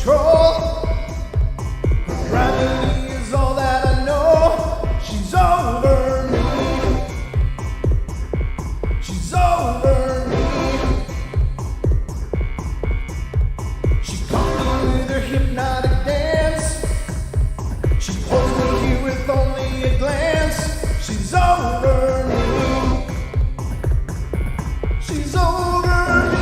control. Gravity is all that I know. She's over me. She's over me. She caught me with her hypnotic dance. She pulls me here with only a glance. She's over me. She's over me.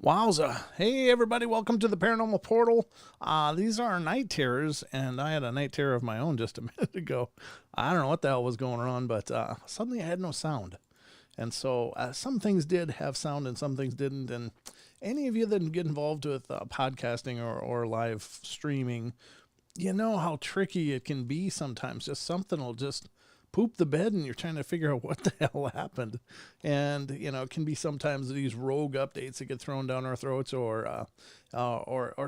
Wowza. Hey everybody, welcome to the Paranormal Portal. These are night terrors, and I had a night terror of my own just a minute ago. I don't know what the hell was going on, but suddenly I had no sound. And so some things did have sound and some things didn't. And any of you that get involved with podcasting or live streaming, you know how tricky it can be sometimes. Just something will just poop the bed and you're trying to figure out what the hell happened. And, you know, it can be sometimes these rogue updates that get thrown down our throats or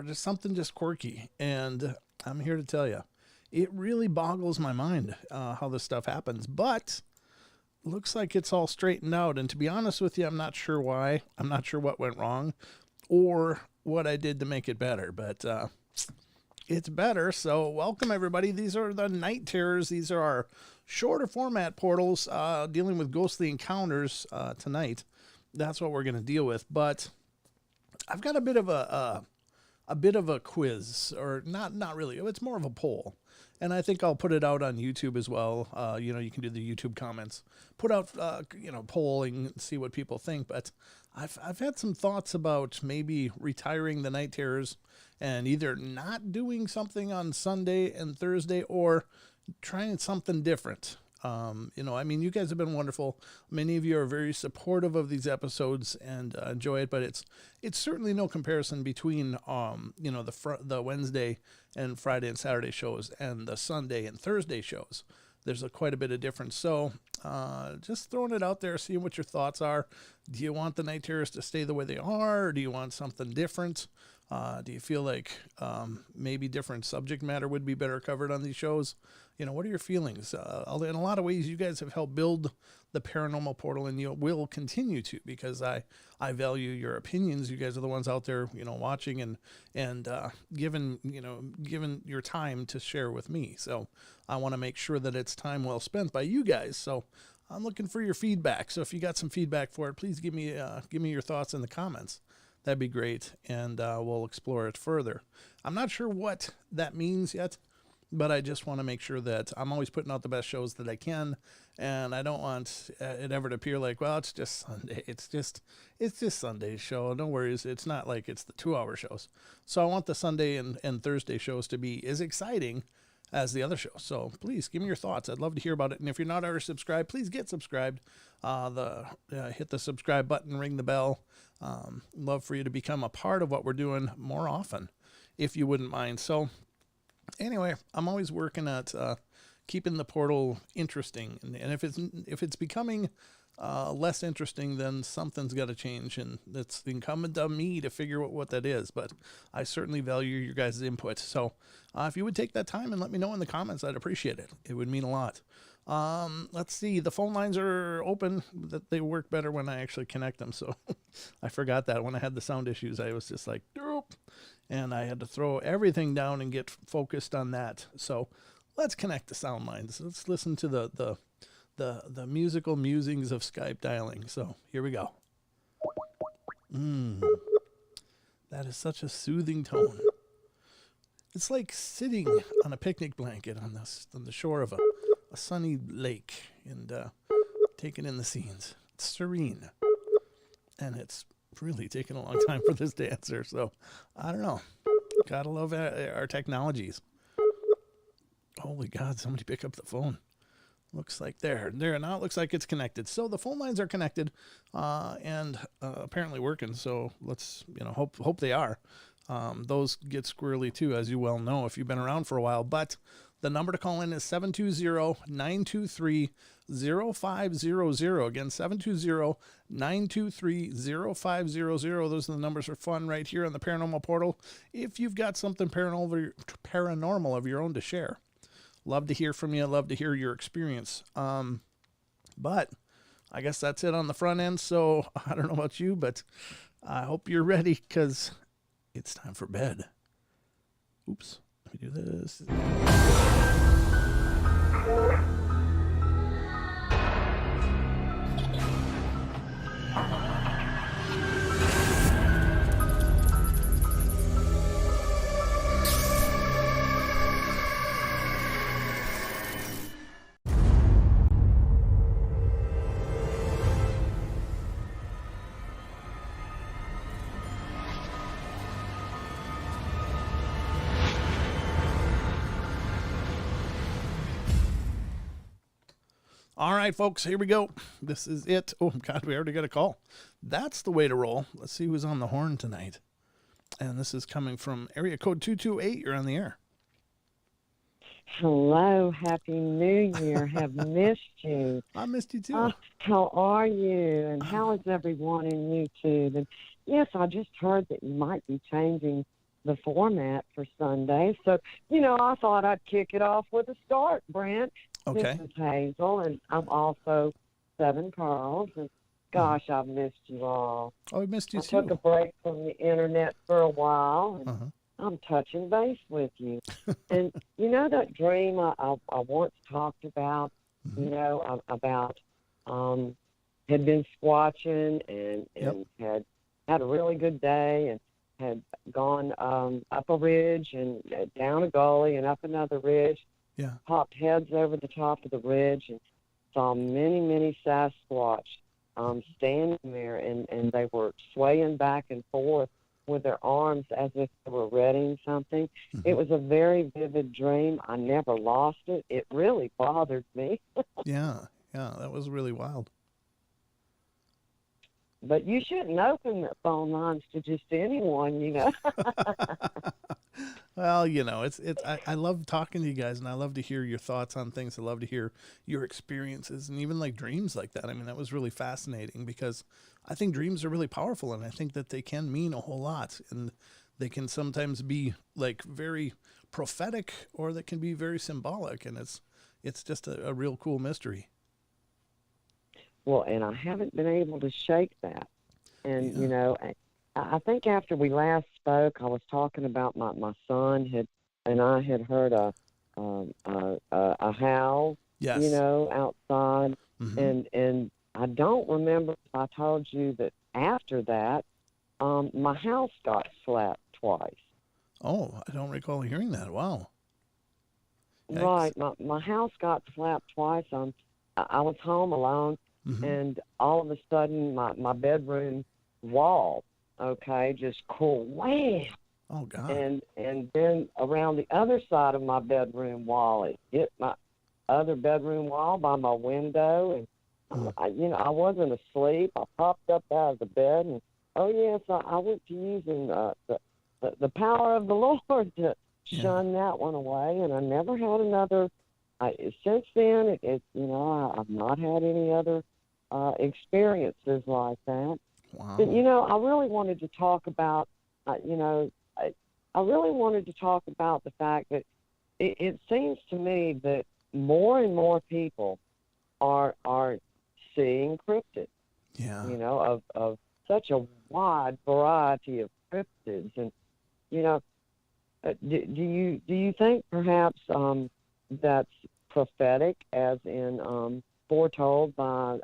just something just quirky. And I'm here to tell you, it really boggles my mind how this stuff happens. But looks like it's all straightened out. And to be honest with you, I'm not sure why. I'm not sure what went wrong or what I did to make it better. But it's better. So welcome, everybody. These are the night terrors. These are our shorter format portals dealing with ghostly encounters tonight. That's what we're going to deal with. But I've got a bit of a quiz, or not really. It's more of a poll. And I think I'll put it out on YouTube as well. You can do the YouTube comments, put out, polling and see what people think. But I've had some thoughts about maybe retiring the night terrors and either not doing something on Sunday and Thursday or trying something different. You guys have been wonderful. Many of you are very supportive of these episodes and enjoy it, but it's certainly no comparison between, the Wednesday and Friday and Saturday shows and the Sunday and Thursday shows. There's quite a bit of difference. So just throwing it out there, seeing what your thoughts are. Do you want the night terrors to stay the way they are, or do you want something different? Do you feel like maybe different subject matter would be better covered on these shows? What are your feelings? In a lot of ways, you guys have helped build the Paranormal Portal, and you will continue to, because I value your opinions. You guys are the ones out there, watching and given your time to share with me. So I want to make sure that it's time well spent by you guys. So I'm looking for your feedback. So if you got some feedback for it, please give me your thoughts in the comments. That'd be great, and we'll explore it further. I'm not sure what that means yet, but I just want to make sure that I'm always putting out the best shows that I can, and I don't want it ever to appear like, well, it's just Sunday. It's just Sunday's show. No worries. It's not like it's the 2-hour shows. So I want the Sunday and Thursday shows to be as exciting as the other shows. So please give me your thoughts. I'd love to hear about it. And if you're not already subscribed, please get subscribed. Hit the subscribe button, ring the bell. Love for you to become a part of what we're doing more often, if you wouldn't mind. So anyway, I'm always working at keeping the portal interesting, and if it's becoming less interesting, then something's got to change, and it's incumbent on me to figure out what that is. But I certainly value your guys' input. So if you would take that time and let me know in the comments, I'd appreciate it. It would mean a lot. Let's see. The phone lines are open. That they work better when I actually connect them. So I forgot that when I had the sound issues, I was just like, doop, and I had to throw everything down and get focused on that. So let's connect the sound lines. Let's listen to the musical musings of Skype dialing. So here we go. That is such a soothing tone. It's like sitting on a picnic blanket on the shore of a sunny lake and taking in the scenes. It's serene, and it's really taken a long time for this to answer. So I don't know. Gotta love our technologies. Holy God! Somebody pick up the phone. Looks like there now. It looks like it's connected. So the phone lines are connected, and apparently working. So let's hope they are. Those get squirrely too, as you well know if you've been around for a while. But the number to call in is 720-923-0500. Again, 720-923-0500. Those are the numbers for fun right here on the Paranormal Portal. If you've got something paranormal of your own to share. Love to hear from you. Love to hear your experience. But I guess that's it on the front end. So I don't know about you, but I hope you're ready because it's time for bed. Oops. Let me do this. All right, folks, here we go. This is it. Oh, God, we already got a call. That's the way to roll. Let's see who's on the horn tonight. And this is coming from area code 228. You're on the air. Hello. Happy New Year. Have missed you. I missed you, too. How are you? And how is everyone in YouTube? And yes, I just heard that you might be changing the format for Sunday. So, I thought I'd kick it off with a start, Brent. Okay. This is Hazel, and I'm also Seven Pearls. And gosh, I've missed you all. Oh, I missed you, too. I took a break from the internet for a while, and I'm touching base with you. And that dream I once talked about, about had been squatching and had a really good day and had gone up a ridge and down a gully and up another ridge. Yeah. Popped heads over the top of the ridge and saw many, many Sasquatch standing there, and they were swaying back and forth with their arms as if they were readying something. Mm-hmm. It was a very vivid dream. I never lost it. It really bothered me. Yeah, that was really wild. But you shouldn't open the phone lines to just anyone, Well, it's I love talking to you guys, and I love to hear your thoughts on things. I love to hear your experiences and even like dreams like that. I mean, that was really fascinating because I think dreams are really powerful, and I think that they can mean a whole lot, and they can sometimes be like very prophetic, or they can be very symbolic, and it's just a real cool mystery. Well, and I haven't been able to shake that. And, I think after we last spoke, I was talking about my son and I had heard a howl, yes. Outside. Mm-hmm. And I don't remember if I told you that after that, my house got slapped twice. Oh, I don't recall hearing that. Wow. Yikes. Right. My house got slapped twice. I was home alone. Mm-hmm. And all of a sudden, my bedroom wall, just wham. Oh, God. And then around the other side of my bedroom wall, it hit my other bedroom wall by my window. And, I wasn't asleep. I popped up out of the bed. And, I went to using the power of the Lord to shun that one away. And I never had another. Since then, I've not had any other experiences like that. Wow. But, I really wanted to talk about, I really wanted to talk about the fact that it seems to me that more and more people are seeing cryptids. Yeah. Of such a wide variety of cryptids. And, do you think perhaps that's prophetic, as in foretold by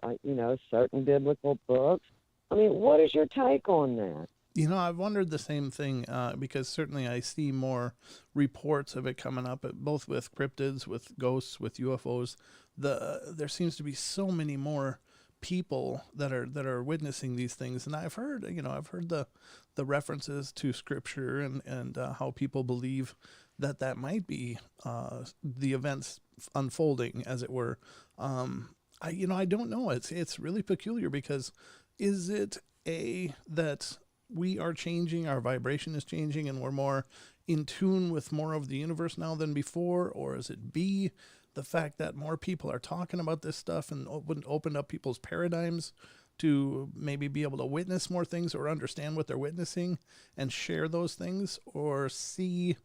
certain biblical books? I mean, what is your take on that? I've wondered the same thing because certainly I see more reports of it coming up, both with cryptids, with ghosts, with UFOs. There seems to be so many more people that are witnessing these things, and I've heard the references to scripture and how people believe that might be the events unfolding, as it were. I don't know. It's really peculiar because is it that we are changing, our vibration is changing, and we're more in tune with more of the universe now than before? Or is it B, the fact that more people are talking about this stuff and opened up people's paradigms to maybe be able to witness more things or understand what they're witnessing and share those things? Or C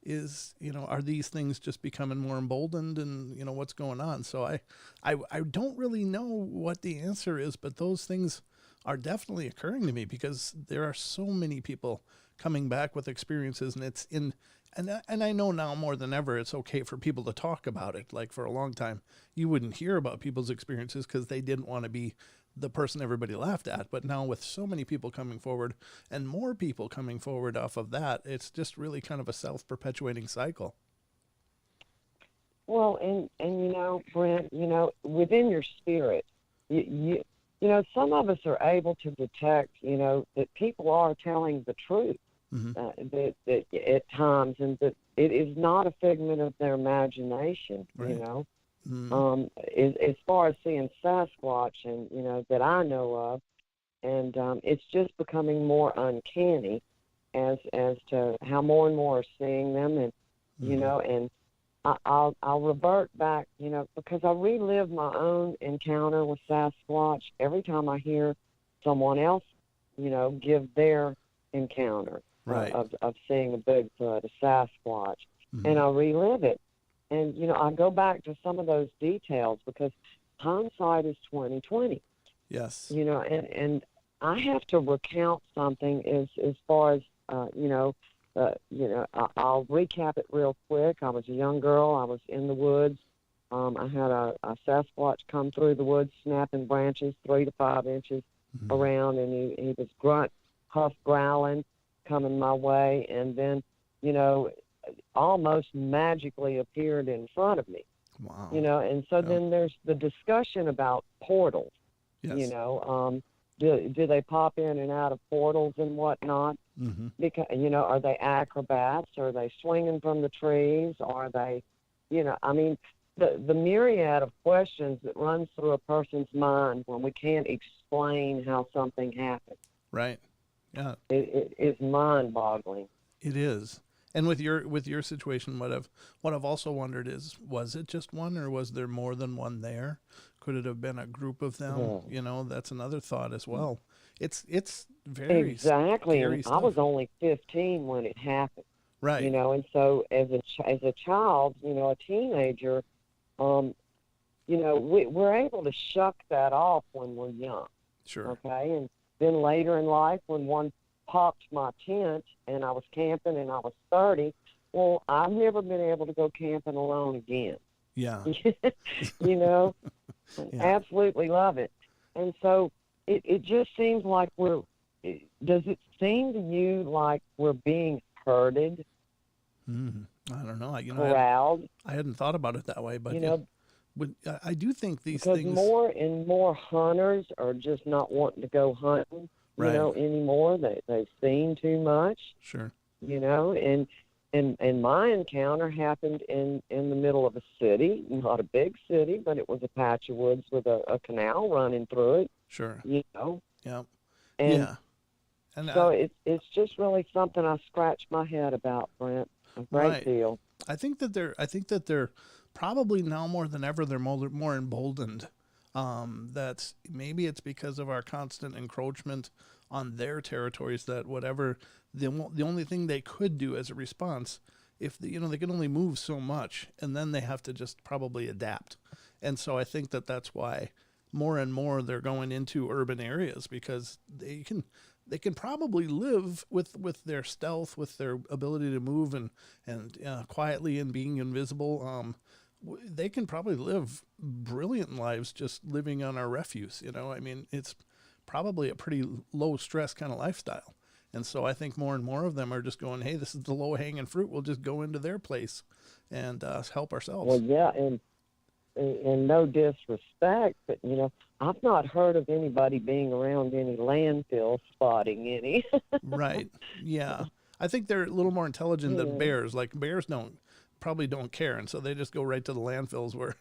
is, are these things just becoming more emboldened, and what's going on? So I don't really know what the answer is, but those things are definitely occurring to me because there are so many people coming back with experiences, and and I know now more than ever it's okay for people to talk about it. Like, for a long time you wouldn't hear about people's experiences because they didn't want to be the person everybody laughed at. But now, with so many people coming forward and more people coming forward off of that, it's just really kind of a self-perpetuating cycle. Well, and Brent, within your spirit, some of us are able to detect, that people are telling the truth, Mm-hmm. that at times, and that it is not a figment of their imagination, Right. Mm-hmm. as far as seeing Sasquatch, and, that I know of, and it's just becoming more uncanny as to how more and more are seeing them, and, and I'll revert back, because I relive my own encounter with Sasquatch every time I hear someone else, give their encounter Right. of seeing a Bigfoot, a Sasquatch, Mm-hmm. and I relive it. And, I go back to some of those details because hindsight is 20/20, Yes. and I have to recount something as far as, I'll recap it real quick. I was a young girl. I was in the woods. I had a Sasquatch come through the woods, snapping branches 3 to 5 inches Mm-hmm. around, and he was huff growling, coming my way, and then, almost magically appeared in front of me. Wow. And so then there's the discussion about portals. Yes. Do they pop in and out of portals and whatnot? Mm-hmm. Because, are they acrobats? Are they swinging from the trees? Are they, the myriad of questions that runs through a person's mind when we can't explain how something happened. Right. Yeah. It is mind-boggling. It is. And with your situation, what I've also wondered is, was it just one, or was there more than one there? Could it have been a group of them? Yeah. That's another thought as well. It's very Exactly. scary And stuff. I was only 15 when it happened. Right. And so as a child, a teenager, we're able to shuck that off when we're young. Sure. Okay. And then later in life, when one popped my tent and I was camping and I was 30, well, I've never been able to go camping alone again. Yeah. Yeah. Yeah. Absolutely love it. And so it just seems like does it seem to you like we're being herded? I don't know. Corralled? I hadn't thought about it that way, but I do think these Because things. more and more hunters are just not wanting to go hunting, Right. Anymore. They've seen too much, Sure. And my encounter happened in the middle of a city, not a big city, but it was a patch of woods with a canal running through it. Sure. Yeah. And yeah. And so it's just really something I scratch my head about, Brent, a great deal. I think that they're probably now more than ever they're more emboldened. That maybe it's because of our constant encroachment on their territories, that whatever the only thing they could do as a response, if they can only move so much, and then they have to just probably adapt. And so I think that's why more and more they're going into urban areas, because they can probably live with their stealth, with their ability to move and quietly and being invisible. They can probably live brilliant lives just living on our refuse. I mean, it's probably a pretty low stress kind of lifestyle. And so I think more and more of them are just going, hey, this is the low hanging fruit. We'll just go into their place and help ourselves. Well, yeah, and no disrespect, but I've not heard of anybody being around any landfill spotting any. Right. Yeah. I think they're a little more intelligent than Yeah. bears. Like bears probably don't care, and so they just go right to the landfills where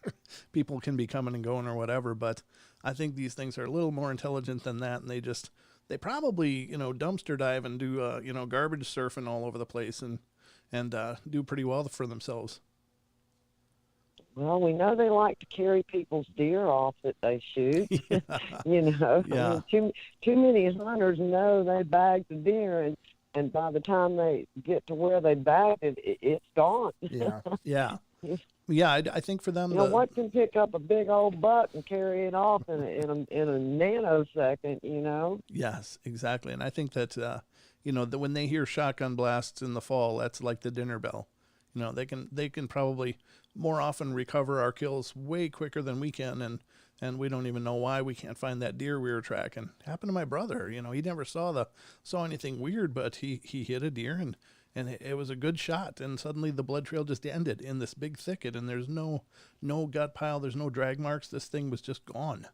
people can be coming and going or whatever. But I think these things are a little more intelligent than that, and they probably dumpster dive and do garbage surfing all over the place and do pretty well for themselves. Well, we know they like to carry people's deer off that they shoot. Yeah. I Yeah. mean, too many hunters know they bagged the deer, and by the time they get to where they bagged it, it's gone. Yeah. Yeah. Yeah. I think for them, What can pick up a big old buck and carry it off in a nanosecond? Yes, exactly. And I think that that when they hear shotgun blasts in the fall, that's like the dinner bell. They can probably more often recover our kills way quicker than we can, and we don't even know why we can't find that deer we were tracking. Happened to my brother. He never saw anything weird, but he hit a deer and it was a good shot, and suddenly the blood trail just ended in this big thicket, and there's no gut pile, there's no drag marks. This thing was just gone,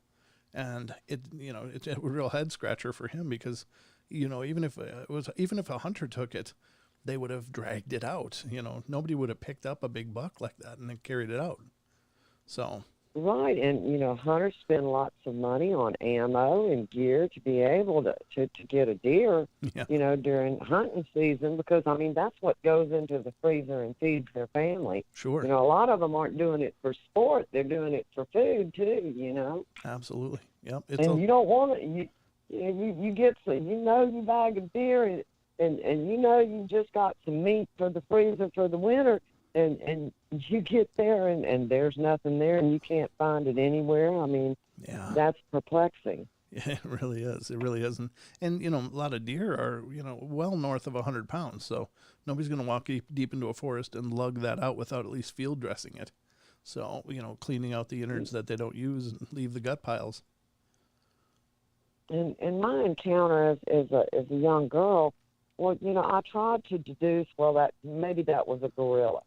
and it's a real head scratcher for him because even if a hunter took it, they would have dragged it out. Nobody would have picked up a big buck like that and then carried it out. So. Right, and hunters spend lots of money on ammo and gear to be able to get a deer, Yeah. During hunting season, because that's what goes into the freezer and feeds their family. Sure. A lot of them aren't doing it for sport; they're doing it for food too. Absolutely. Yep. You don't want it. You get some. You bag a deer and you just got some meat for the freezer for the winter. And you get there and there's nothing there and you can't find it anywhere. Yeah. That's perplexing. Yeah, it really is. It really is. And a lot of deer are, well north of 100 pounds. So nobody's going to walk deep into a forest and lug that out without at least field dressing it. So, cleaning out the innards that they don't use and leave the gut piles. And my encounter as a young girl, I tried to deduce, that maybe that was a gorilla,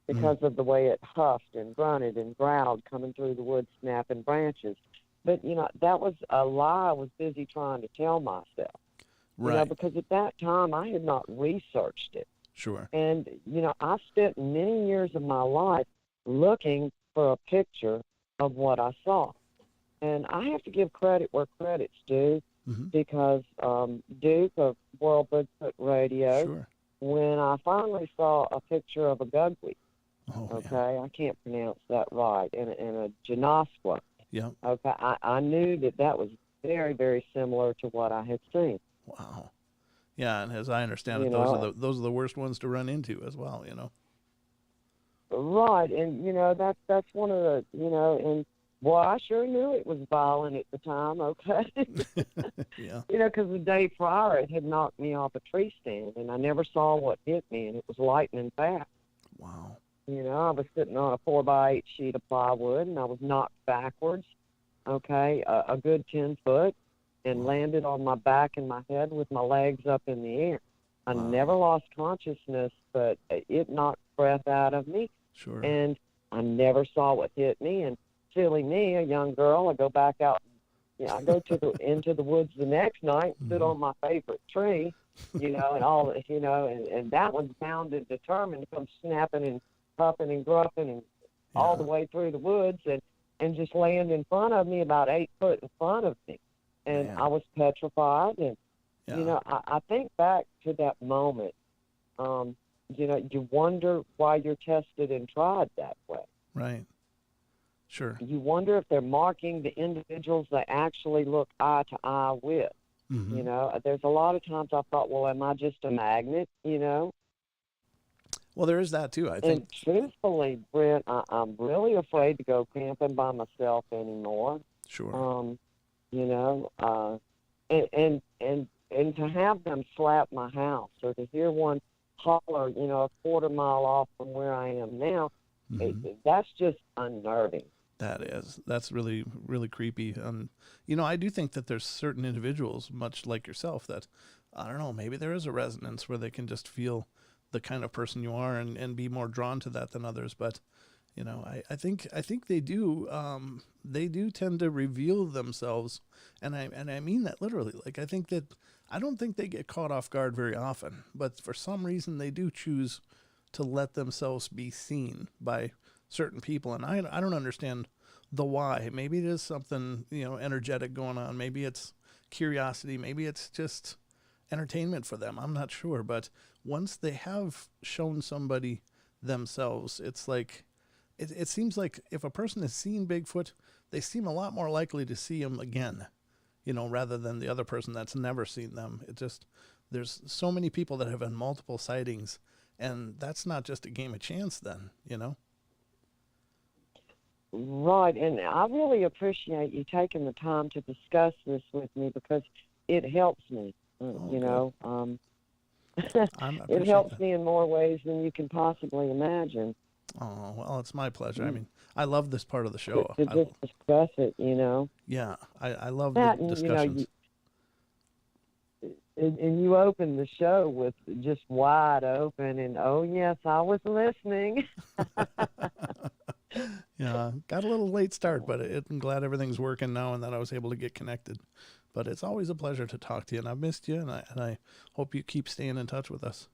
because of the way it huffed and grunted and growled coming through the woods, snapping branches. But, that was a lie I was busy trying to tell myself. Right. Because at that time I had not researched it. Sure. And, I spent many years of my life looking for a picture of what I saw. And I have to give credit where credit's due, because Duke of World Bigfoot Radio, Sure. when I finally saw a picture of a gugwe, Oh, I can't pronounce that right, and a Janasqua. Yeah. Okay, I knew that was very, very similar to what I had seen. Wow. Yeah, and as I understand it, those are the worst ones to run into as well. Right, and that's one of the and I sure knew it was violent at the time. Okay. Yeah. Because the day prior it had knocked me off a tree stand, and I never saw what hit me, and it was lightning fast. Wow. I was sitting on a 4x8 sheet of plywood, and I was knocked backwards, a good 10 foot, and landed on my back and my head with my legs up in the air. I never lost consciousness, but it knocked breath out of me. Sure. And I never saw what hit me. And silly me, a young girl, I go back out. I go into the woods the next night, sit on my favorite tree, and all, and that one's bound and determined to come snapping and puffing and gruffing and all the way through the woods and just land in front of me, about 8 foot in front of me. And I was petrified. And, I think back to that moment, you wonder why you're tested and tried that way. Right. Sure. You wonder if they're marking the individuals they actually look eye to eye with. There's a lot of times I thought, well, am I just a magnet, Well, there is that too, I think. And truthfully, Brent, I'm really afraid to go camping by myself anymore. Sure. And to have them slap my house, or to hear one holler, a quarter mile off from where I am now, that's just unnerving. That's really, really creepy. I do think that there's certain individuals, much like yourself, that I don't know, maybe there is a resonance where they can just feel the kind of person you are and be more drawn to that than others. But I think they do tend to reveal themselves, and I mean that literally. Like I don't think they get caught off guard very often, but for some reason they do choose to let themselves be seen by certain people, and I don't understand the why. Maybe it is something energetic going on. Maybe it's curiosity. Maybe it's just entertainment for them. I'm not sure, but once they have shown somebody themselves, it's like it seems like if a person has seen Bigfoot, they seem a lot more likely to see him again, rather than the other person that's never seen them. There's so many people that have had multiple sightings, and that's not just a game of chance then. Right, and I really appreciate you taking the time to discuss this with me because it helps me. It helps that. me in more ways than you can possibly imagine. Oh, well, it's my pleasure. I mean, I love this part of the show. To just discuss it, Yeah, I love that, the and discussions. and you opened the show with just wide open, and oh yes, I was listening. Yeah, got a little late start, but I'm glad everything's working now and that I was able to get connected. But it's always a pleasure to talk to you, and I've missed you, and I hope you keep staying in touch with us.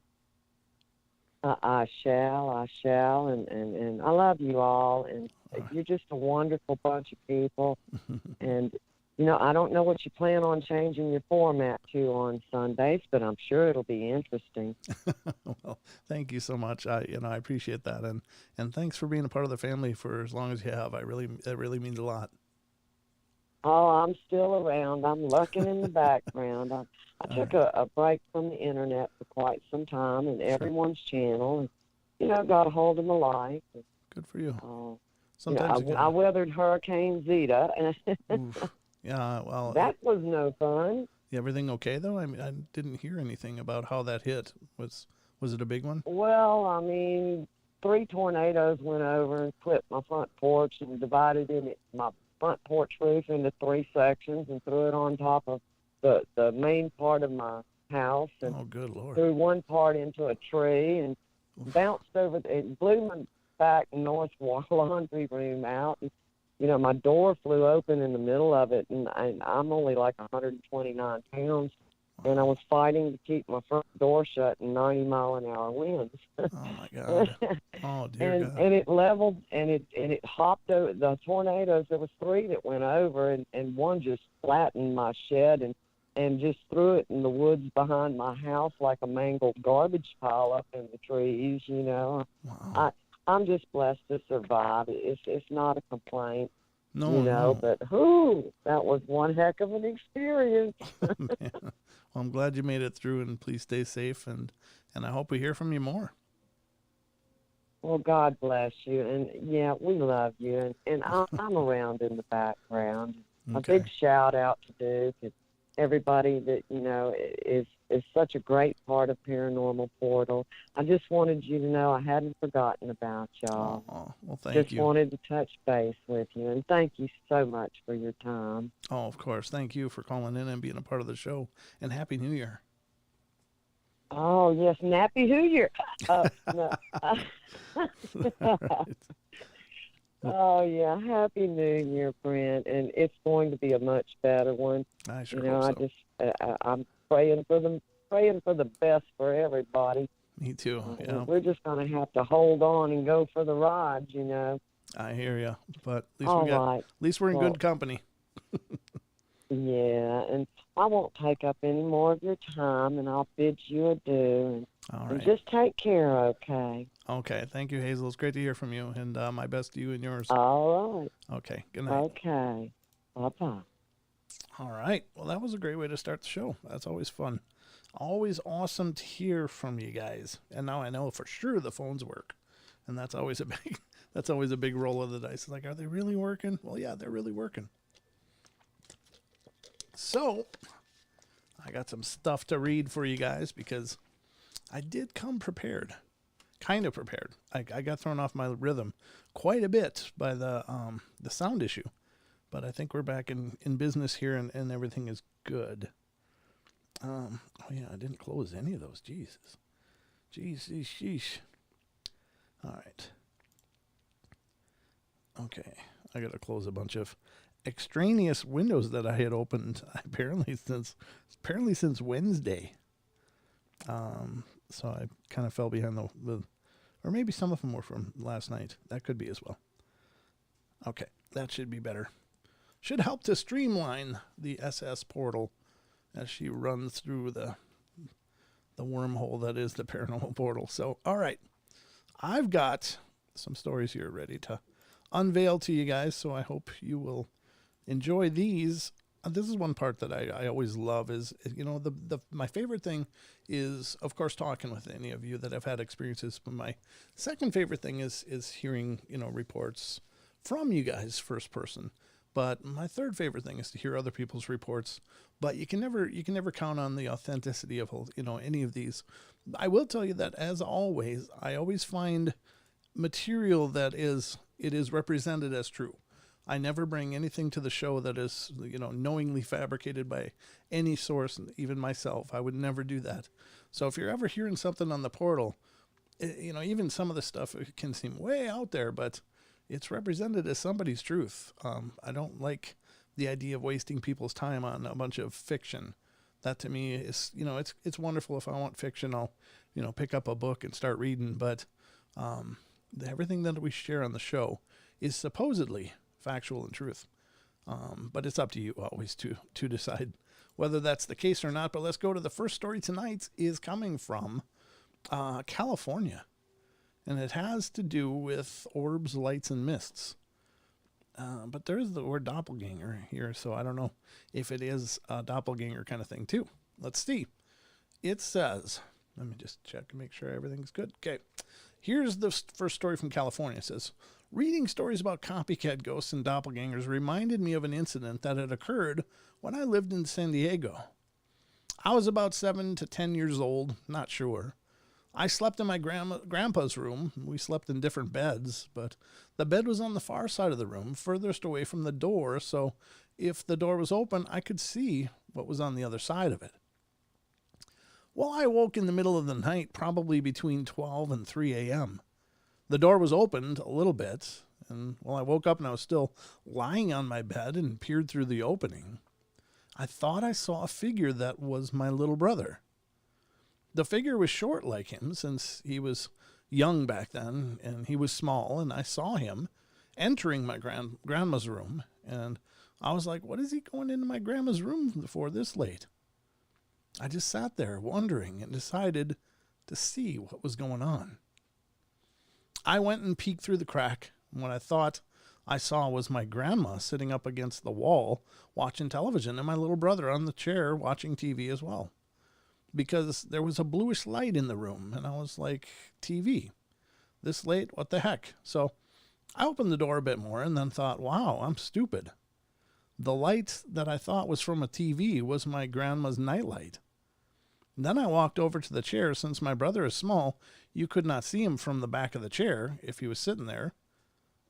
I shall, and I love you all, and you're just a wonderful bunch of people. And, I don't know what you plan on changing your format to on Sundays, but I'm sure it'll be interesting. Well, thank you so much. I appreciate that, and thanks for being a part of the family for as long as you have. It really means a lot. Oh, I'm still around. I'm lurking in the background. I took a break from the internet for quite some time and everyone's channel, and got a hold of my life. Good for you. Sometimes I weathered Hurricane Zeta, and yeah, well, that was no fun. Everything okay though? I mean, I didn't hear anything about how that hit. Was it a big one? Well, I mean, 3 tornadoes went over and clipped my front porch and divided my front porch roof into 3 sections and threw it on top of the main part of my house, and oh, good Lord. threw one part into a tree and bounced over. It blew my back north laundry room out. And, my door flew open in the middle of it, and I'm only like 129 pounds, and I was fighting to keep my front door shut in 90-mile-an-hour winds. Oh my God! Oh dear God! And it leveled, and it hopped over the tornadoes. There was 3 that went over, and one just flattened my shed and just threw it in the woods behind my house like a mangled garbage pile up in the trees. Wow. I'm just blessed to survive. It's not a complaint. No. But that was one heck of an experience. Well, I'm glad you made it through, and please stay safe, and I hope we hear from you more. Well, God bless you, and yeah, we love you, and I'm around in the background. Okay. A big shout out to Duke and everybody that is such a great part of Paranormal Portal. I just wanted you to know I hadn't forgotten about y'all. Oh, well, thank just you. wanted to touch base with you, and thank you so much for your time. Oh, of course. Thank you for calling in and being a part of the show, and Happy New Year. Oh, yes, and Happy New Year. No. Right. Oh, yeah, Happy New Year, Brent, and it's going to be a much better one. I sure hope so. I'm praying for the best for everybody. Me too. We're just going to have to hold on and go for the ride, I hear you, but at least we're in good company. Yeah, and I won't take up any more of your time, and I'll bid you adieu. All right. And just take care, okay? Okay. Thank you, Hazel. It's great to hear from you, and my best to you and yours. All right. Okay. Good night. Okay. Bye-bye. All right. Well, that was a great way to start the show. That's always fun. Always awesome to hear from you guys. And now I know for sure the phones work. And that's always a big roll of the dice. It's like, are they really working? Well, yeah, they're really working. So, I got some stuff to read for you guys because I did come prepared. Kind of prepared. I got thrown off my rhythm quite a bit by the sound issue. But I think we're back in business here and everything is good. Oh yeah, I didn't close any of those. Jesus. Jeez, sheesh. All right. Okay. I got to close a bunch of extraneous windows that I had opened apparently since Wednesday. So I kind of fell behind the or maybe some of them were from last night. That could be as well. Okay, that should be better. Should help to streamline the SS portal as she runs through the wormhole that is the paranormal portal. So, all right, I've got some stories here ready to unveil to you guys. So I hope you will enjoy these. This is one part that I always love is, you know, my favorite thing is, of course, talking with any of you that have had experiences. But my second favorite thing is hearing, you know, reports from you guys first person. But my third favorite thing is to hear other people's reports. But you can never count on the authenticity of, you know, any of these. I will tell you that, as always, I always find material that is represented as true. I never bring anything to the show that is, you know, knowingly fabricated by any source, even myself. I would never do that. So if you're ever hearing something on the portal, you know, even some of the stuff can seem way out there, but it's represented as somebody's truth. I don't like the idea of wasting people's time on a bunch of fiction. That to me is, you know, it's wonderful. If I want fiction, I'll, you know, pick up a book and start reading. But everything that we share on the show is supposedly factual and truth. But it's up to you always to decide whether that's the case or not. But let's go to the first story tonight. Is coming from California. And it has to do with orbs, lights, and mists. But there is the word doppelganger here, so I don't know if it is a doppelganger kind of thing too. Let's see. It says, let me just check and make sure everything's good. Okay. Here's the first story from California. It says, reading stories about copycat ghosts and doppelgangers reminded me of an incident that had occurred when I lived in San Diego. I was about 7 to 10 years old, not sure. I slept in my grandpa's room. We slept in different beds, but the bed was on the far side of the room, furthest away from the door, so if the door was open, I could see what was on the other side of it. Well, I woke in the middle of the night, probably between 12 and 3 a.m. The door was opened a little bit, and I woke up and I was still lying on my bed and peered through the opening. I thought I saw a figure that was my little brother. The figure was short like him, since he was young back then, and he was small, and I saw him entering my grandma's room, and I was like, what is he going into my grandma's room for this late? I just sat there wondering and decided to see what was going on. I went and peeked through the crack, and what I thought I saw was my grandma sitting up against the wall watching television, and my little brother on the chair watching TV as well. Because there was a bluish light in the room, and I was like, TV? This late? What the heck? So I opened the door a bit more and then thought, wow, I'm stupid. The light that I thought was from a TV was my grandma's nightlight. Then I walked over to the chair. Since my brother is small, you could not see him from the back of the chair if he was sitting there,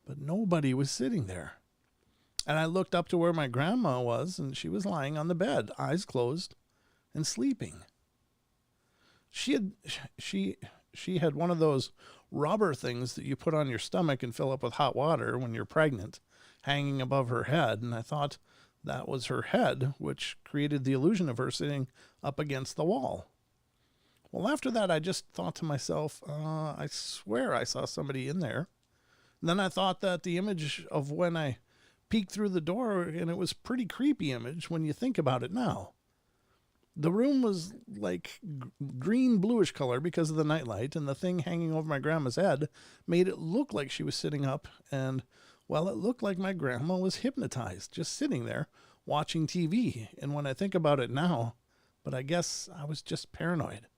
but nobody was sitting there. And I looked up to where my grandma was, and she was lying on the bed, eyes closed and sleeping. She had one of those rubber things that you put on your stomach and fill up with hot water when you're pregnant, hanging above her head, and I thought that was her head, which created the illusion of her sitting up against the wall. Well, after that, I just thought to myself, I swear I saw somebody in there. And then I thought that the image of when I peeked through the door, and it was a pretty creepy image when you think about it now. The room was like green bluish color because of the nightlight, and the thing hanging over my grandma's head made it look like she was sitting up, and well, it looked like my grandma was hypnotized, just sitting there watching TV. And when I think about it now, but I guess I was just paranoid.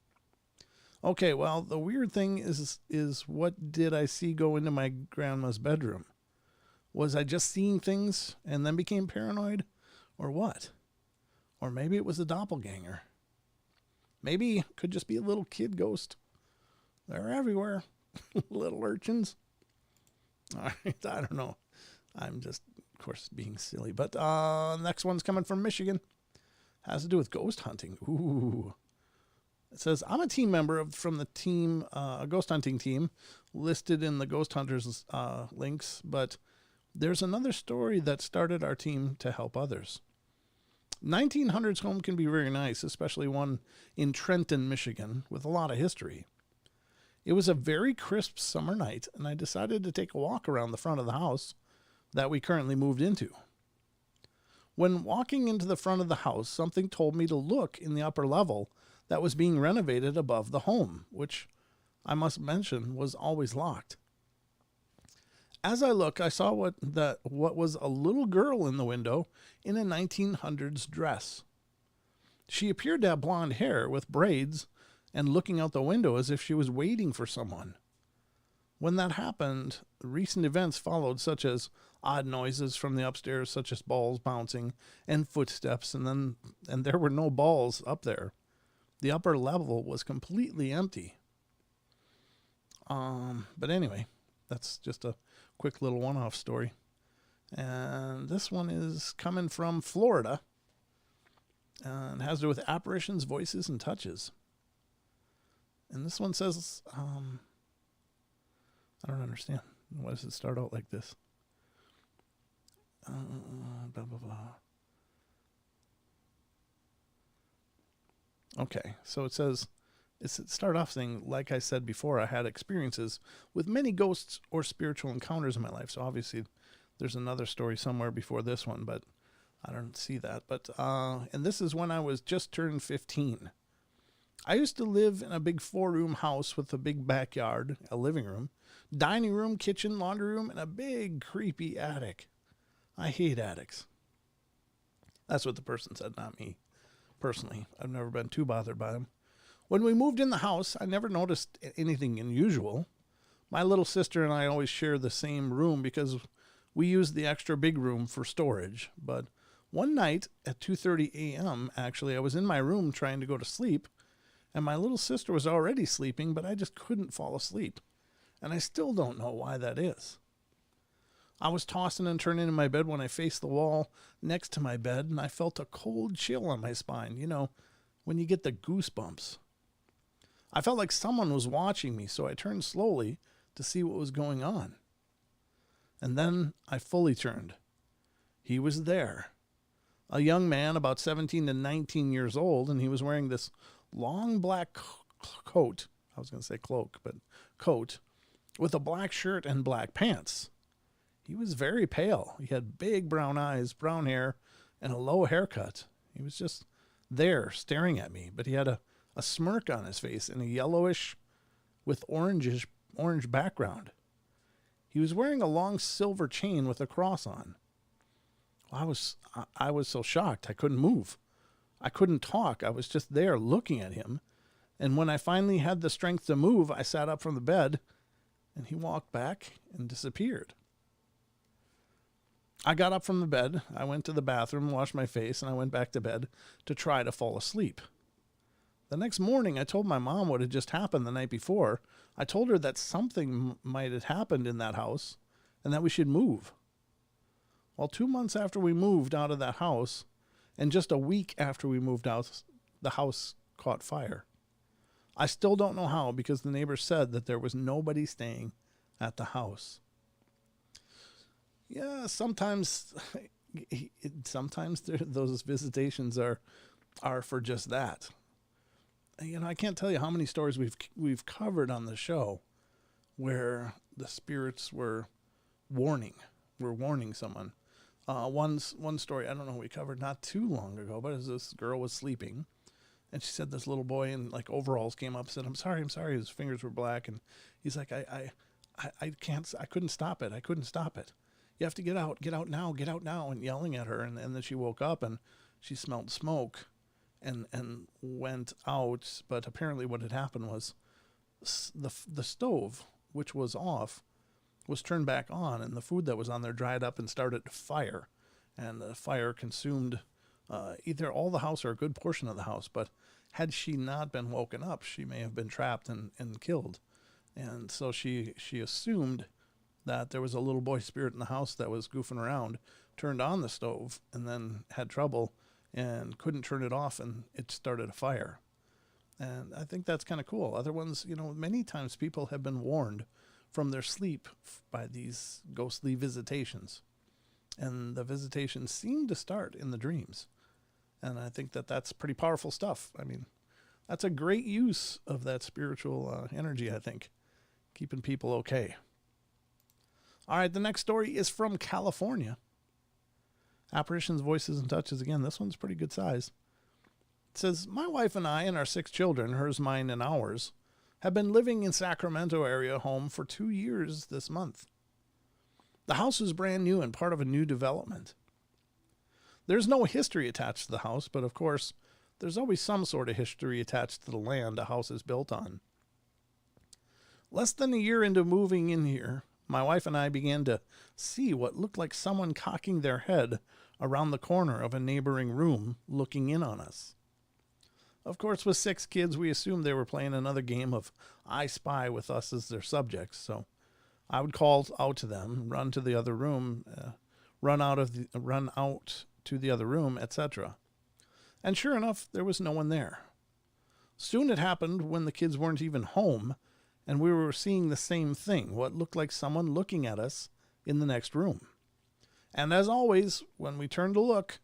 Okay, well, the weird thing is what did I see go into my grandma's bedroom? Was I just seeing things and then became paranoid, or what? Or maybe it was a doppelganger. Maybe it could just be a little kid ghost. They're everywhere. Little urchins. All right, I don't know. I'm just, of course, being silly. But next one's coming from Michigan. Has to do with ghost hunting. Ooh. It says, I'm a team member from the team, a ghost hunting team listed in the Ghost Hunters links, but there's another story that started our team to help others. 1900s home can be very nice, especially one in Trenton, Michigan, with a lot of history. It was a very crisp summer night, and I decided to take a walk around the front of the house that we currently moved into. When walking into the front of the house, something told me to look in the upper level that was being renovated above the home, which I must mention was always locked. As I look, I saw what was a little girl in the window in a 1900s dress. She appeared to have blonde hair with braids and looking out the window as if she was waiting for someone. When that happened, recent events followed, such as odd noises from the upstairs, such as balls bouncing and footsteps, and there were no balls up there. The upper level was completely empty. But anyway, that's just a quick little one-off story. And this one is coming from Florida and has to do with apparitions, voices, and touches. And this one says, I don't understand. Why does it start out like this? Blah, blah, blah. Okay, so it says, it started off saying, like I said before, I had experiences with many ghosts or spiritual encounters in my life. So obviously there's another story somewhere before this one, but I don't see that. But and this is when I was just turned 15. I used to live in a big 4-room house with a big backyard, a living room, dining room, kitchen, laundry room, and a big creepy attic. I hate attics. That's what the person said, not me. Personally, I've never been too bothered by them. When we moved in the house, I never noticed anything unusual. My little sister and I always share the same room because we use the extra big room for storage. But one night at 2:30 a.m., actually, I was in my room trying to go to sleep, and my little sister was already sleeping, but I just couldn't fall asleep. And I still don't know why that is. I was tossing and turning in my bed when I faced the wall next to my bed, and I felt a cold chill on my spine. You know, when you get the goosebumps. I felt like someone was watching me, so I turned slowly to see what was going on. And then I fully turned. He was there. A young man about 17 to 19 years old, and he was wearing this long black coat. I was going to say cloak, but coat, with a black shirt and black pants. He was very pale. He had big brown eyes, brown hair, and a low haircut. He was just there staring at me, but he had a smirk on his face and a yellowish with orange background. He was wearing a long silver chain with a cross on. I was so shocked. I couldn't move. I couldn't talk. I was just there looking at him. And when I finally had the strength to move, I sat up from the bed and he walked back and disappeared. I got up from the bed. I went to the bathroom, washed my face, and I went back to bed to try to fall asleep. The next morning, I told my mom what had just happened the night before. I told her that something might have happened in that house and that we should move. Well, 2 months after we moved out of that house, and just a week after we moved out, the house caught fire. I still don't know how, because the neighbors said that there was nobody staying at the house. Yeah, sometimes those visitations are for just that. You know, I can't tell you how many stories we've covered on the show where the spirits were warning someone. One story, I don't know, we covered not too long ago, but this girl was sleeping, and she said this little boy in like overalls came up and said, I'm sorry. His fingers were black, and he's like, I couldn't stop it. You have to get out now, and yelling at her. And then she woke up and she smelled smoke and went out. But apparently what had happened was the stove, which was off, was turned back on, and the food that was on there dried up and started to fire. And the fire consumed either all the house or a good portion of the house. But had she not been woken up, she may have been trapped and killed. And so she assumed that there was a little boy spirit in the house that was goofing around, turned on the stove, and then had trouble and couldn't turn it off, and it started a fire. And I think that's kind of cool. Other ones, many times people have been warned from their sleep by these ghostly visitations. And the visitations seem to start in the dreams. And I think that that's pretty powerful stuff. I mean, that's a great use of that spiritual energy, I think, keeping people okay. All right, the next story is from California. Apparitions, Voices, and Touches. Again, this one's pretty good size. It says, my wife and I and our 6 children, hers, mine, and ours, have been living in Sacramento area home for 2 years this month. The house is brand new and part of a new development. There's no history attached to the house, but of course, there's always some sort of history attached to the land a house is built on. Less than a year into moving in here, my wife and I began to see what looked like someone cocking their head around the corner of a neighboring room, looking in on us. Of course, with 6 kids, we assumed they were playing another game of I Spy with us as their subjects, so I would call out to them, run to the other room, run out to the other room, etc. And sure enough, there was no one there. Soon it happened when the kids weren't even home, and we were seeing the same thing, what looked like someone looking at us in the next room. And as always, when we turned to look,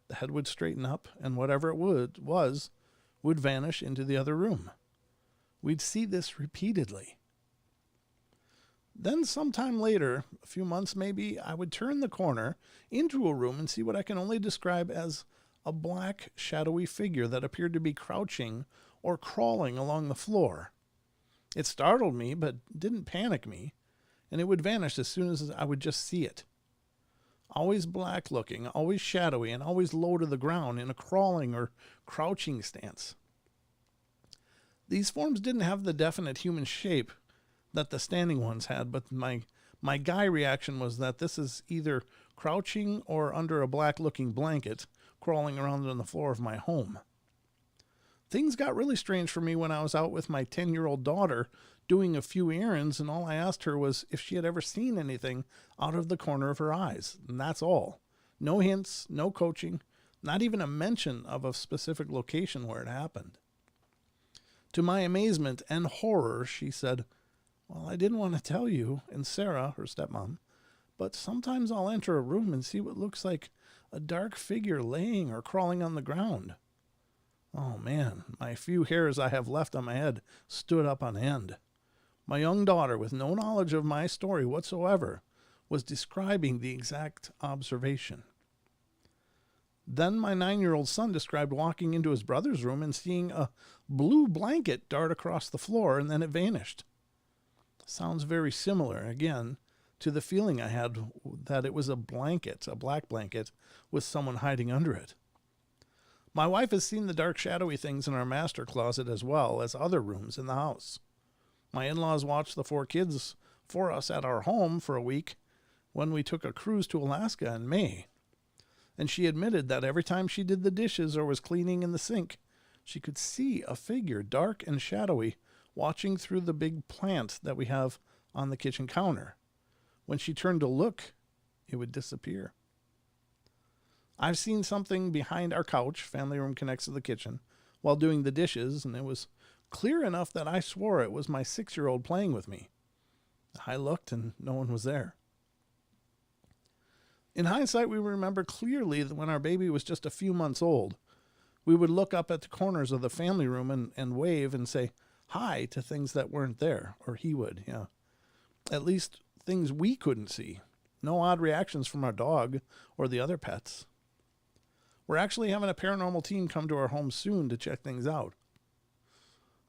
the head would straighten up, and whatever it would vanish into the other room. We'd see this repeatedly. Then sometime later, a few months maybe, I would turn the corner into a room and see what I can only describe as a black, shadowy figure that appeared to be crouching or crawling along the floor. It startled me, but didn't panic me, and it would vanish as soon as I would just see it. Always black looking, always shadowy, and always low to the ground in a crawling or crouching stance. These forms didn't have the definite human shape that the standing ones had, but my guy reaction was that this is either crouching or under a black-looking blanket crawling around on the floor of my home. Things got really strange for me when I was out with my 10-year-old daughter doing a few errands, and all I asked her was if she had ever seen anything out of the corner of her eyes, and that's all. No hints, no coaching, not even a mention of a specific location where it happened. To my amazement and horror, she said, well, I didn't want to tell you, and Sarah, her stepmom, but sometimes I'll enter a room and see what looks like a dark figure laying or crawling on the ground. Oh man, my few hairs I have left on my head stood up on end. My young daughter, with no knowledge of my story whatsoever, was describing the exact observation. Then my 9-year-old son described walking into his brother's room and seeing a blue blanket dart across the floor, and then it vanished. Sounds very similar, again, to the feeling I had that it was a blanket, a black blanket, with someone hiding under it. My wife has seen the dark, shadowy things in our master closet as well as other rooms in the house. My in-laws watched the 4 kids for us at our home for a week when we took a cruise to Alaska in May. And she admitted that every time she did the dishes or was cleaning in the sink, she could see a figure, dark and shadowy, watching through the big plant that we have on the kitchen counter. When she turned to look, it would disappear. I've seen something behind our couch, family room connects to the kitchen, while doing the dishes, and it was clear enough that I swore it was my 6-year-old playing with me. I looked and no one was there. In hindsight, we remember clearly that when our baby was just a few months old, we would look up at the corners of the family room and wave and say hi to things that weren't there, or he would, yeah. At least things we couldn't see. No odd reactions from our dog or the other pets. We're actually having a paranormal team come to our home soon to check things out.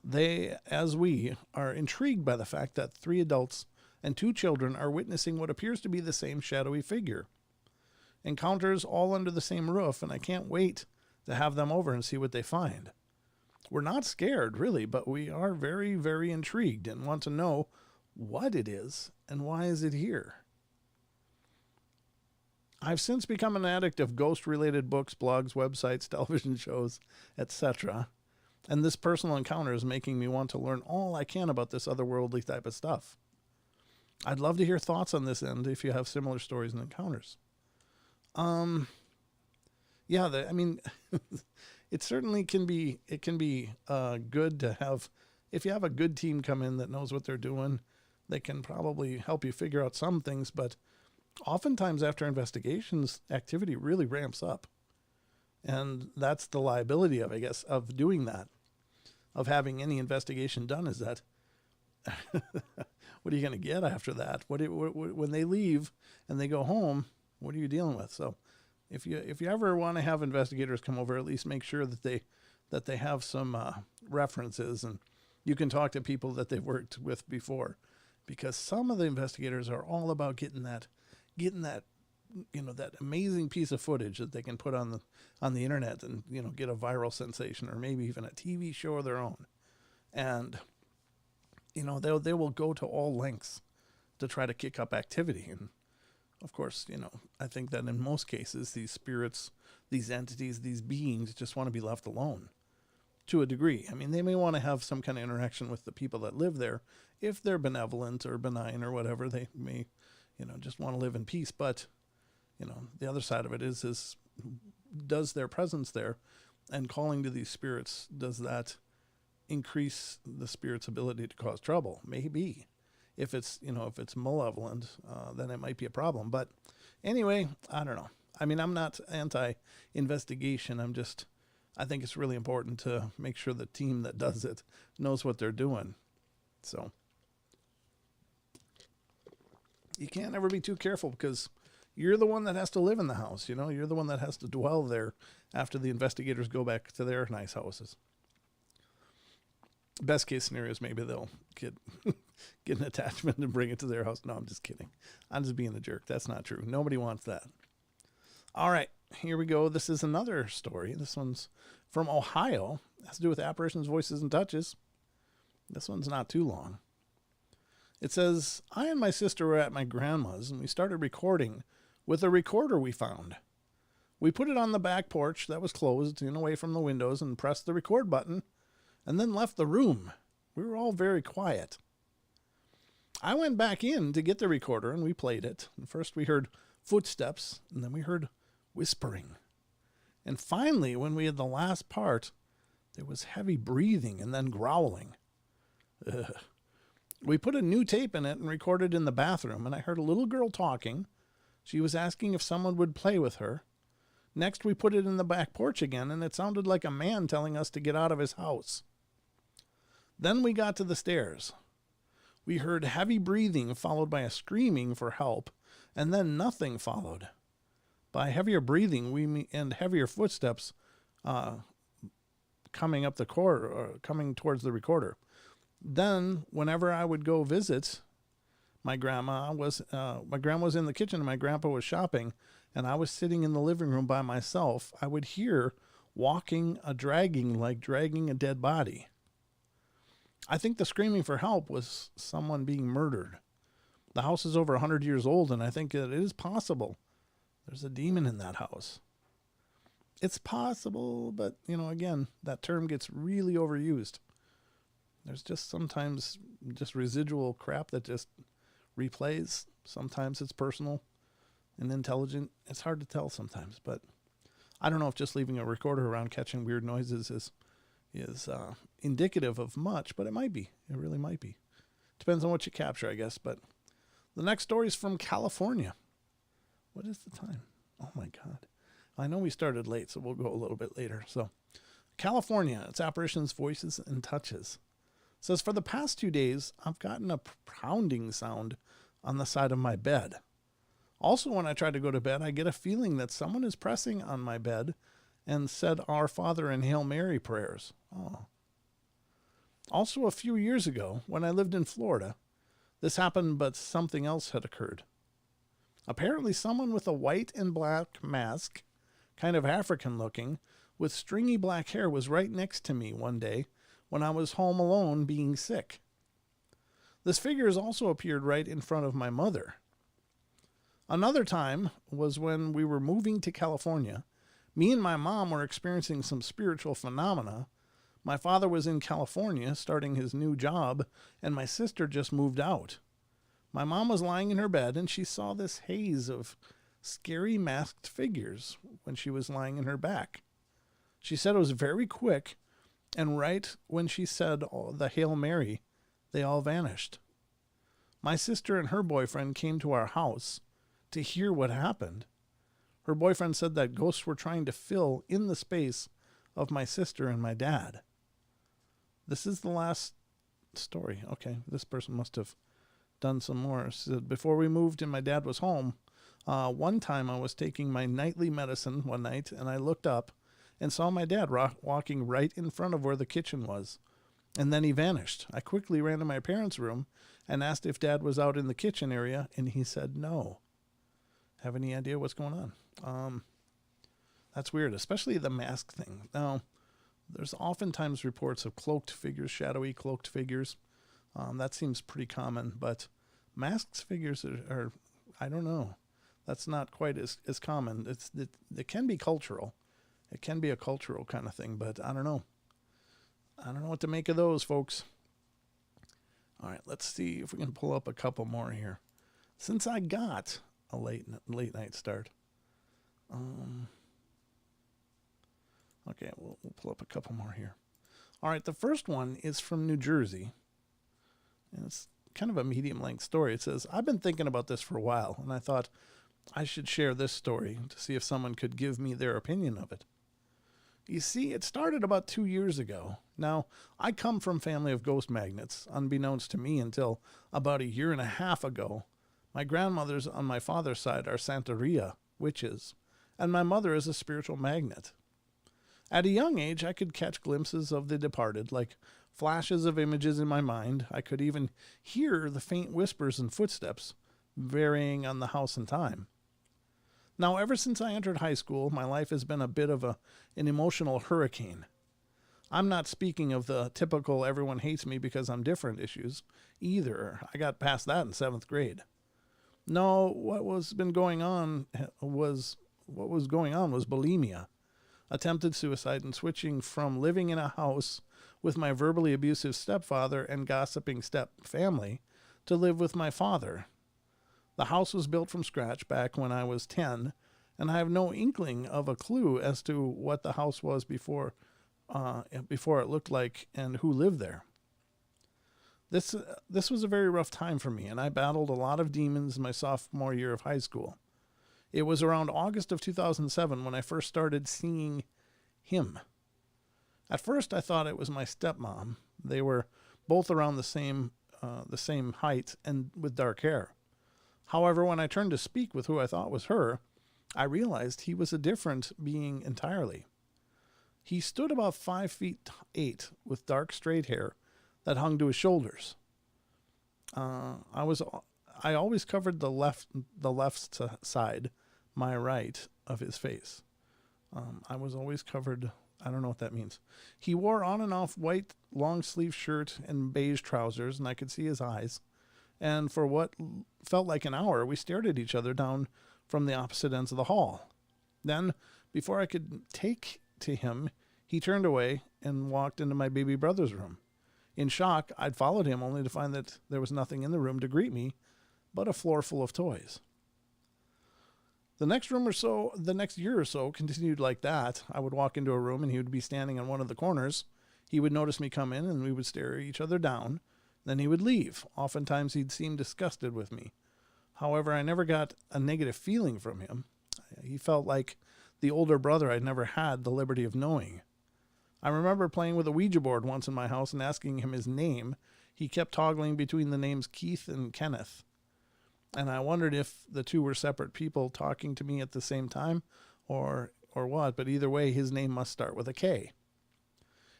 They, as we, are intrigued by the fact that 3 adults and 2 children are witnessing what appears to be the same shadowy figure. Encounters all under the same roof, and I can't wait to have them over and see what they find. We're not scared, really, but we are very, very intrigued and want to know what it is and why is it here. I've since become an addict of ghost-related books, blogs, websites, television shows, etc., and this personal encounter is making me want to learn all I can about this otherworldly type of stuff. I'd love to hear thoughts on this end if you have similar stories and encounters. Yeah, yeah, I mean, it certainly can be, it can be good to have, if you have a good team come in that knows what they're doing, they can probably help you figure out some things. But oftentimes after investigations, activity really ramps up. And that's the liability of, I guess, of doing that, of having any investigation done, is that what are you going to get after that? When they leave and they go home, what are you dealing with? So if you ever want to have investigators come over, at least make sure that they have some references, and you can talk to people that they've worked with before, because some of the investigators are all about getting that that amazing piece of footage that they can put on the internet and get a viral sensation, or maybe even a TV show of their own. And they will go to all lengths to try to kick up activity. And of course, I think that in most cases, these spirits, these entities, these beings just want to be left alone to a degree. I mean, they may want to have some kind of interaction with the people that live there. If they're benevolent or benign or whatever, they may, just want to live in peace. But, the other side of it is does their presence there and calling to these spirits, does that increase the spirit's ability to cause trouble? Maybe. If it's malevolent, then it might be a problem. But anyway, I don't know. I mean, I'm not anti-investigation. I think it's really important to make sure the team that does it knows what they're doing. So you can't ever be too careful, because you're the one that has to live in the house. You're the one that has to dwell there after the investigators go back to their nice houses. Best case scenario is maybe they'll get an attachment and bring it to their house. No, I'm just kidding. I'm just being a jerk. That's not true. Nobody wants that. All right, here we go. This is another story. This one's from Ohio. It has to do with apparitions, voices, and touches. This one's not too long. It says, I and my sister were at my grandma's, and we started recording with a recorder we found. We put it on the back porch that was closed and away from the windows, and pressed the record button, and then left the room. We were all very quiet. I went back in to get the recorder, and we played it. And first we heard footsteps, and then we heard whispering. And finally, when we had the last part, there was heavy breathing and then growling. Ugh. We put a new tape in it and recorded in the bathroom, and I heard a little girl talking. She was asking if someone would play with her. Next, we put it in the back porch again, and it sounded like a man telling us to get out of his house. Then we got to the stairs. We heard heavy breathing followed by a screaming for help, and then nothing followed. By heavier breathing and heavier footsteps coming up the corridor, or coming towards the recorder. Then, whenever I would go visit, my grandma was in the kitchen and my grandpa was shopping, and I was sitting in the living room by myself, I would hear walking, dragging a dead body. I think the screaming for help was someone being murdered. The house is over 100 years old, and I think that it is possible there's a demon in that house. It's possible, but, again, that term gets really overused. There's just sometimes just residual crap that just replays. Sometimes it's personal and intelligent. It's hard to tell sometimes, but I don't know if just leaving a recorder around catching weird noises is indicative of much, but it might be. It really might be. Depends on what you capture, I guess. But the next story is from California. What is the time? Oh, my God. I know we started late, so we'll go a little bit later. So California, it's apparitions, voices, and touches. It says, for the past 2 days, I've gotten a pounding sound on the side of my bed. Also, when I try to go to bed, I get a feeling that someone is pressing on my bed and said Our Father and Hail Mary prayers. Oh. Also, a few years ago, when I lived in Florida, this happened, but something else had occurred. Apparently, someone with a white and black mask, kind of African looking, with stringy black hair was right next to me one day when I was home alone being sick. This figure has also appeared right in front of my mother. Another time was when we were moving to California. Me and my mom were experiencing some spiritual phenomena. My father was in California starting his new job, and my sister just moved out. My mom was lying in her bed, and she saw this haze of scary masked figures when she was lying in her back. She said it was very quick, and right when she said the Hail Mary, they all vanished. My sister and her boyfriend came to our house to hear what happened. Her boyfriend said that ghosts were trying to fill in the space of my sister and my dad. This is the last story. Okay, this person must have done some more. She said, before we moved and my dad was home, one time I was taking my nightly medicine one night, and I looked up and saw my dad walking right in front of where the kitchen was. And then he vanished. I quickly ran to my parents' room and asked if Dad was out in the kitchen area, and he said no. Have any idea what's going on? That's weird, especially the mask thing. Now, there's oftentimes reports of cloaked figures, shadowy cloaked figures. That seems pretty common, but masked figures are I don't know. That's not quite as common. It can be cultural. It can be a cultural kind of thing, but I don't know. I don't know what to make of those, folks. All right, let's see if we can pull up a couple more here. Since I got a late night start. Okay, we'll pull up a couple more here. All right, the first one is from New Jersey. And it's kind of a medium-length story. It says, I've been thinking about this for a while, and I thought I should share this story to see if someone could give me their opinion of it. You see, it started about 2 years ago. Now, I come from a family of ghost magnets, unbeknownst to me until about a year and a half ago. My grandmothers on my father's side are Santeria, witches, and my mother is a spiritual magnet. At a young age, I could catch glimpses of the departed, like flashes of images in my mind. I could even hear the faint whispers and footsteps, varying on the house and time. Now, ever since I entered high school, my life has been a bit of an emotional hurricane. I'm not speaking of the typical everyone hates me because I'm different issues either. I got past that in 7th grade. No, what was going on was bulimia, attempted suicide, and switching from living in a house with my verbally abusive stepfather and gossiping step family to live with my father. The house was built from scratch back when I was 10, and I have no inkling of a clue as to what the house was before it looked like and who lived there. This was a very rough time for me, and I battled a lot of demons my sophomore year of high school. It was around August of 2007 when I first started seeing him. At first, I thought it was my stepmom. They were both around the same height and with dark hair. However, when I turned to speak with who I thought was her, I realized he was a different being entirely. He stood about 5'8" with dark straight hair that hung to his shoulders. I always covered the left side, my right, of his face. I was always covered. I don't know what that means. He wore on and off white long sleeve shirt and beige trousers, and I could see his eyes. And for what felt like an hour, we stared at each other down from the opposite ends of the hall. Then, before I could take to him, he turned away and walked into my baby brother's room. In shock, I'd followed him only to find that there was nothing in the room to greet me but a floor full of toys. The next year or so continued like that. I would walk into a room and he would be standing in one of the corners. He would notice me come in and we would stare each other down. Then he would leave. Oftentimes he'd seem disgusted with me. However, I never got a negative feeling from him. He felt like the older brother I'd never had the liberty of knowing. I remember playing with a Ouija board once in my house and asking him his name. He kept toggling between the names Keith and Kenneth. And I wondered if the two were separate people talking to me at the same time or what, but either way, his name must start with a K.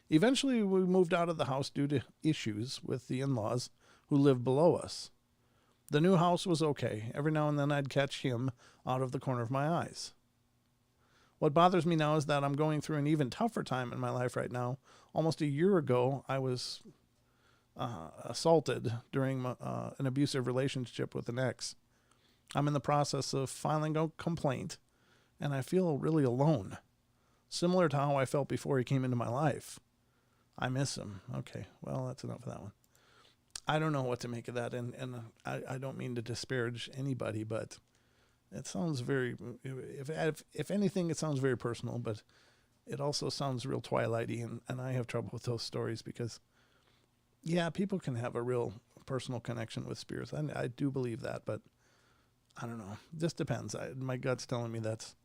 Eventually, we moved out of the house due to issues with the in-laws who lived below us. The new house was okay. Every now and then I'd catch him out of the corner of my eyes. What bothers me now is that I'm going through an even tougher time in my life right now. Almost a year ago, I was assaulted during an abusive relationship with an ex. I'm in the process of filing a complaint, and I feel really alone, similar to how I felt before he came into my life. I miss him. Okay, well, that's enough of that one. I don't know what to make of that, and I don't mean to disparage anybody, but It sounds very, if anything, it sounds very personal, but it also sounds real Twilighty, and I have trouble with those stories because, yeah, people can have a real personal connection with spirits. I do believe that, but I don't know. It just depends. My gut's telling me that's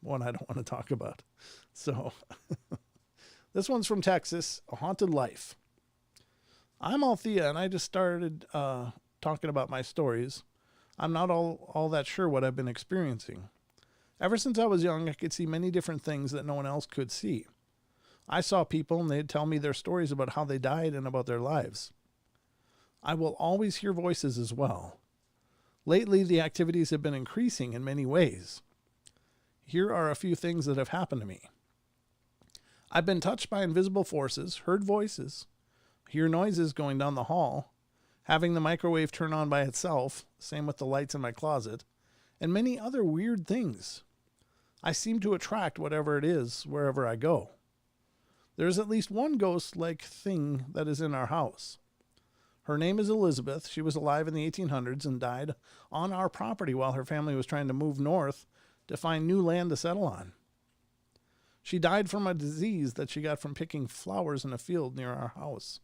one I don't want to talk about. So this one's from Texas, A Haunted Life. I'm Althea, and I just started talking about my stories. I'm not all that sure what I've been experiencing. Ever since I was young, I could see many different things that no one else could see. I saw people, and they'd tell me their stories about how they died and about their lives. I will always hear voices as well. Lately, the activities have been increasing in many ways. Here are a few things that have happened to me. I've been touched by invisible forces, heard voices, hear noises going down the hall, having the microwave turn on by itself, same with the lights in my closet, and many other weird things. I seem to attract whatever it is wherever I go. There's at least one ghost-like thing that is in our house. Her name is Elizabeth. She was alive in the 1800s and died on our property while her family was trying to move north to find new land to settle on. She died from a disease that she got from picking flowers in a field near our house.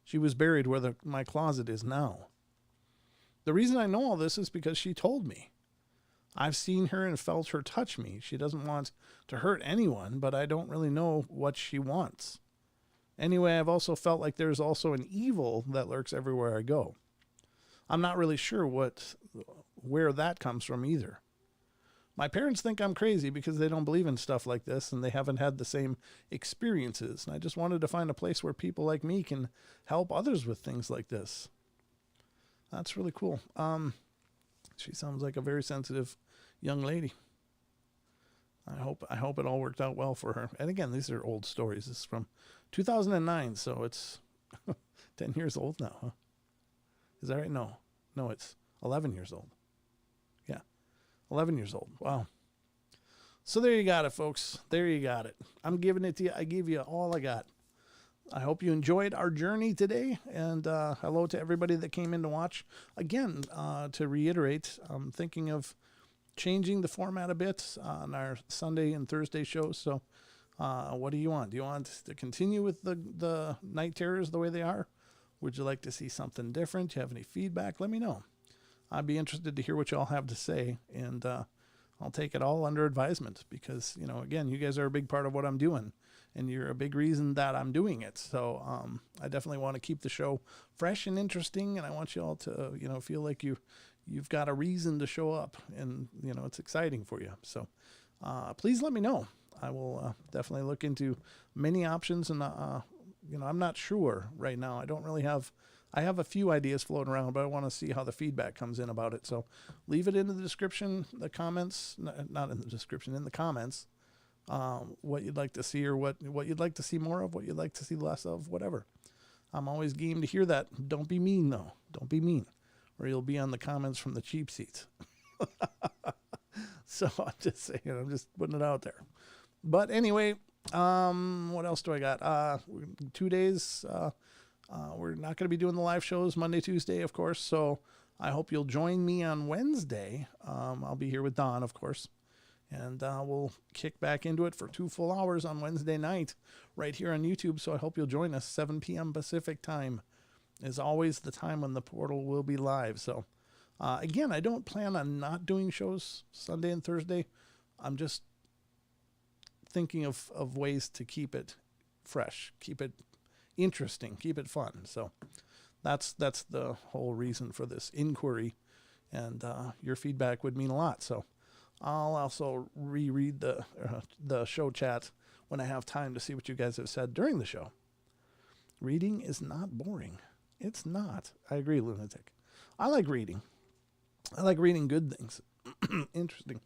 She was buried where my closet is now. The reason I know all this is because she told me. I've seen her and felt her touch me. She doesn't want to hurt anyone, but I don't really know what she wants. Anyway, I've also felt like there's also an evil that lurks everywhere I go. I'm not really sure where that comes from either. My parents think I'm crazy because they don't believe in stuff like this and they haven't had the same experiences. And I just wanted to find a place where people like me can help others with things like this. That's really cool. She sounds like a very sensitive young lady. I hope it all worked out well for her. And again, these are old stories. This is from 2009, so it's 10 years old now, huh? Is that right? No, it's 11 years old. Yeah, 11 years old. Wow. So there you got it, folks. There you got it. I'm giving it to you. I gave you all I got. I hope you enjoyed our journey today, and hello to everybody that came in to watch. Again, to reiterate, I'm thinking of changing the format a bit on our Sunday and Thursday shows. So what do you want? Do you want to continue with the night terrors the way they are? Would you like to see something different? Do you have any feedback? Let me know. I'd be interested to hear what y'all have to say, and I'll take it all under advisement because, again, you guys are a big part of what I'm doing, and you're a big reason that I'm doing it. So I definitely want to keep the show fresh and interesting, and I want you all to, feel like you've got a reason to show up, and, it's exciting for you. So please let me know. I will definitely look into many options, and, I'm not sure right now. I have a few ideas floating around, but I want to see how the feedback comes in about it. So leave it in the description, the comments, not in the description, in the comments, what you'd like to see or what you'd like to see more of, what you'd like to see less of, whatever. I'm always game to hear that. Don't be mean, though. Don't be mean, or you'll be on the comments from the cheap seats. So I'm just saying, I'm just putting it out there. But anyway, what else do I got? 2 days, we're not going to be doing the live shows Monday, Tuesday, of course. So I hope you'll join me on Wednesday. I'll be here with Don, of course. And we'll kick back into it for 2 full hours on Wednesday night right here on YouTube. So I hope you'll join us. 7 p.m. Pacific time is always the time when the portal will be live. So again, I don't plan on not doing shows Sunday and Thursday. I'm just thinking of ways to keep it fresh, keep it interesting, keep it fun. So that's the whole reason for this inquiry, and your feedback would mean a lot. So I'll also reread the show chat when I have time to see what you guys have said during the show. Reading is not boring. It's not. I agree, Lunatic. I like reading. I like reading good things. Interesting.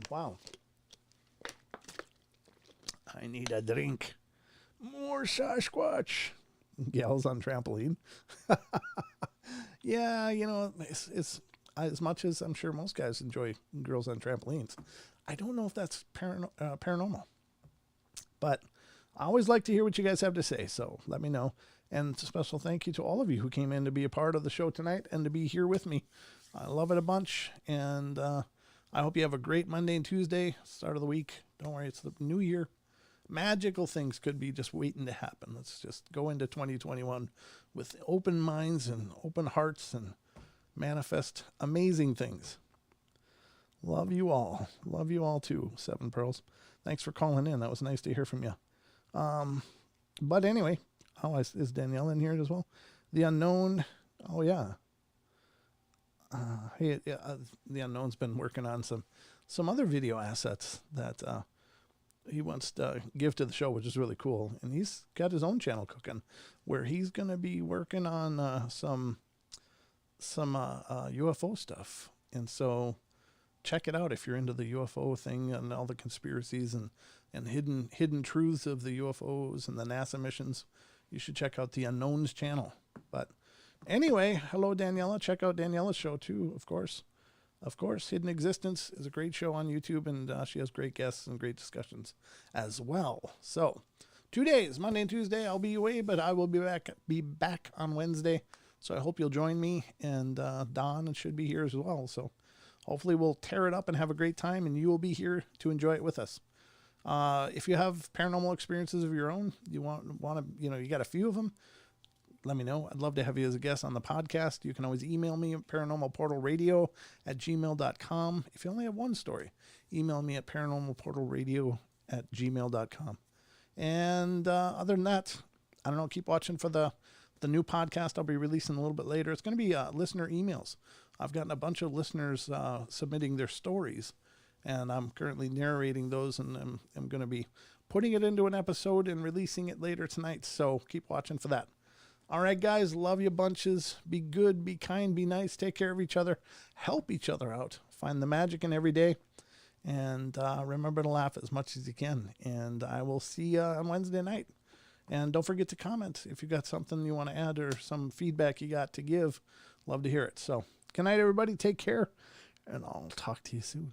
Wow. I need a drink. More Sasquatch. Gals on trampoline. Yeah, it's as much as I'm sure most guys enjoy girls on trampolines. I don't know if that's paranormal. But I always like to hear what you guys have to say, so let me know. And a special thank you to all of you who came in to be a part of the show tonight and to be here with me I love it a bunch. And I hope you have a great Monday and Tuesday, start of the week. Don't worry, it's the new year. Magical things could be just waiting to happen. Let's just go into 2021 with open minds and open hearts and manifest amazing things. Love you all. Love you all too, Seven Pearls. Thanks for calling in. That was nice to hear from you. But anyway, is Danielle in here as well? The Unknown. Oh, yeah. The Unknown's been working on some other video assets that he wants to give to the show, which is really cool. And he's got his own channel cooking where he's going to be working on some UFO stuff. And so check it out if you're into the UFO thing and all the conspiracies and hidden truths of the UFOs and the NASA missions. You should check out the Unknown's channel. But anyway, hello, Daniela. Check out Daniela's show, too, of course. Of course, Hidden Existence is a great show on YouTube, and she has great guests and great discussions as well. So, 2 days, Monday and Tuesday, I'll be away, but I will be back on Wednesday. So I hope you'll join me, and Don should be here as well. So hopefully we'll tear it up and have a great time, and you will be here to enjoy it with us. If you have paranormal experiences of your own, you want to, you got a few of them, let me know. I'd love to have you as a guest on the podcast. You can always email me at paranormalportalradio@gmail.com. If you only have one story, email me at paranormalportalradio@gmail.com. And other than that, I don't know, keep watching for the new podcast I'll be releasing a little bit later. It's going to be listener emails. I've gotten a bunch of listeners submitting their stories, and I'm currently narrating those, and I'm going to be putting it into an episode and releasing it later tonight. So keep watching for that. All right, guys, love you bunches. Be good, be kind, be nice, take care of each other, help each other out, find the magic in every day, and remember to laugh as much as you can. And I will see you on Wednesday night. And don't forget to comment if you got something you want to add or some feedback you got to give. Love to hear it. So good night, everybody. Take care, and I'll talk to you soon.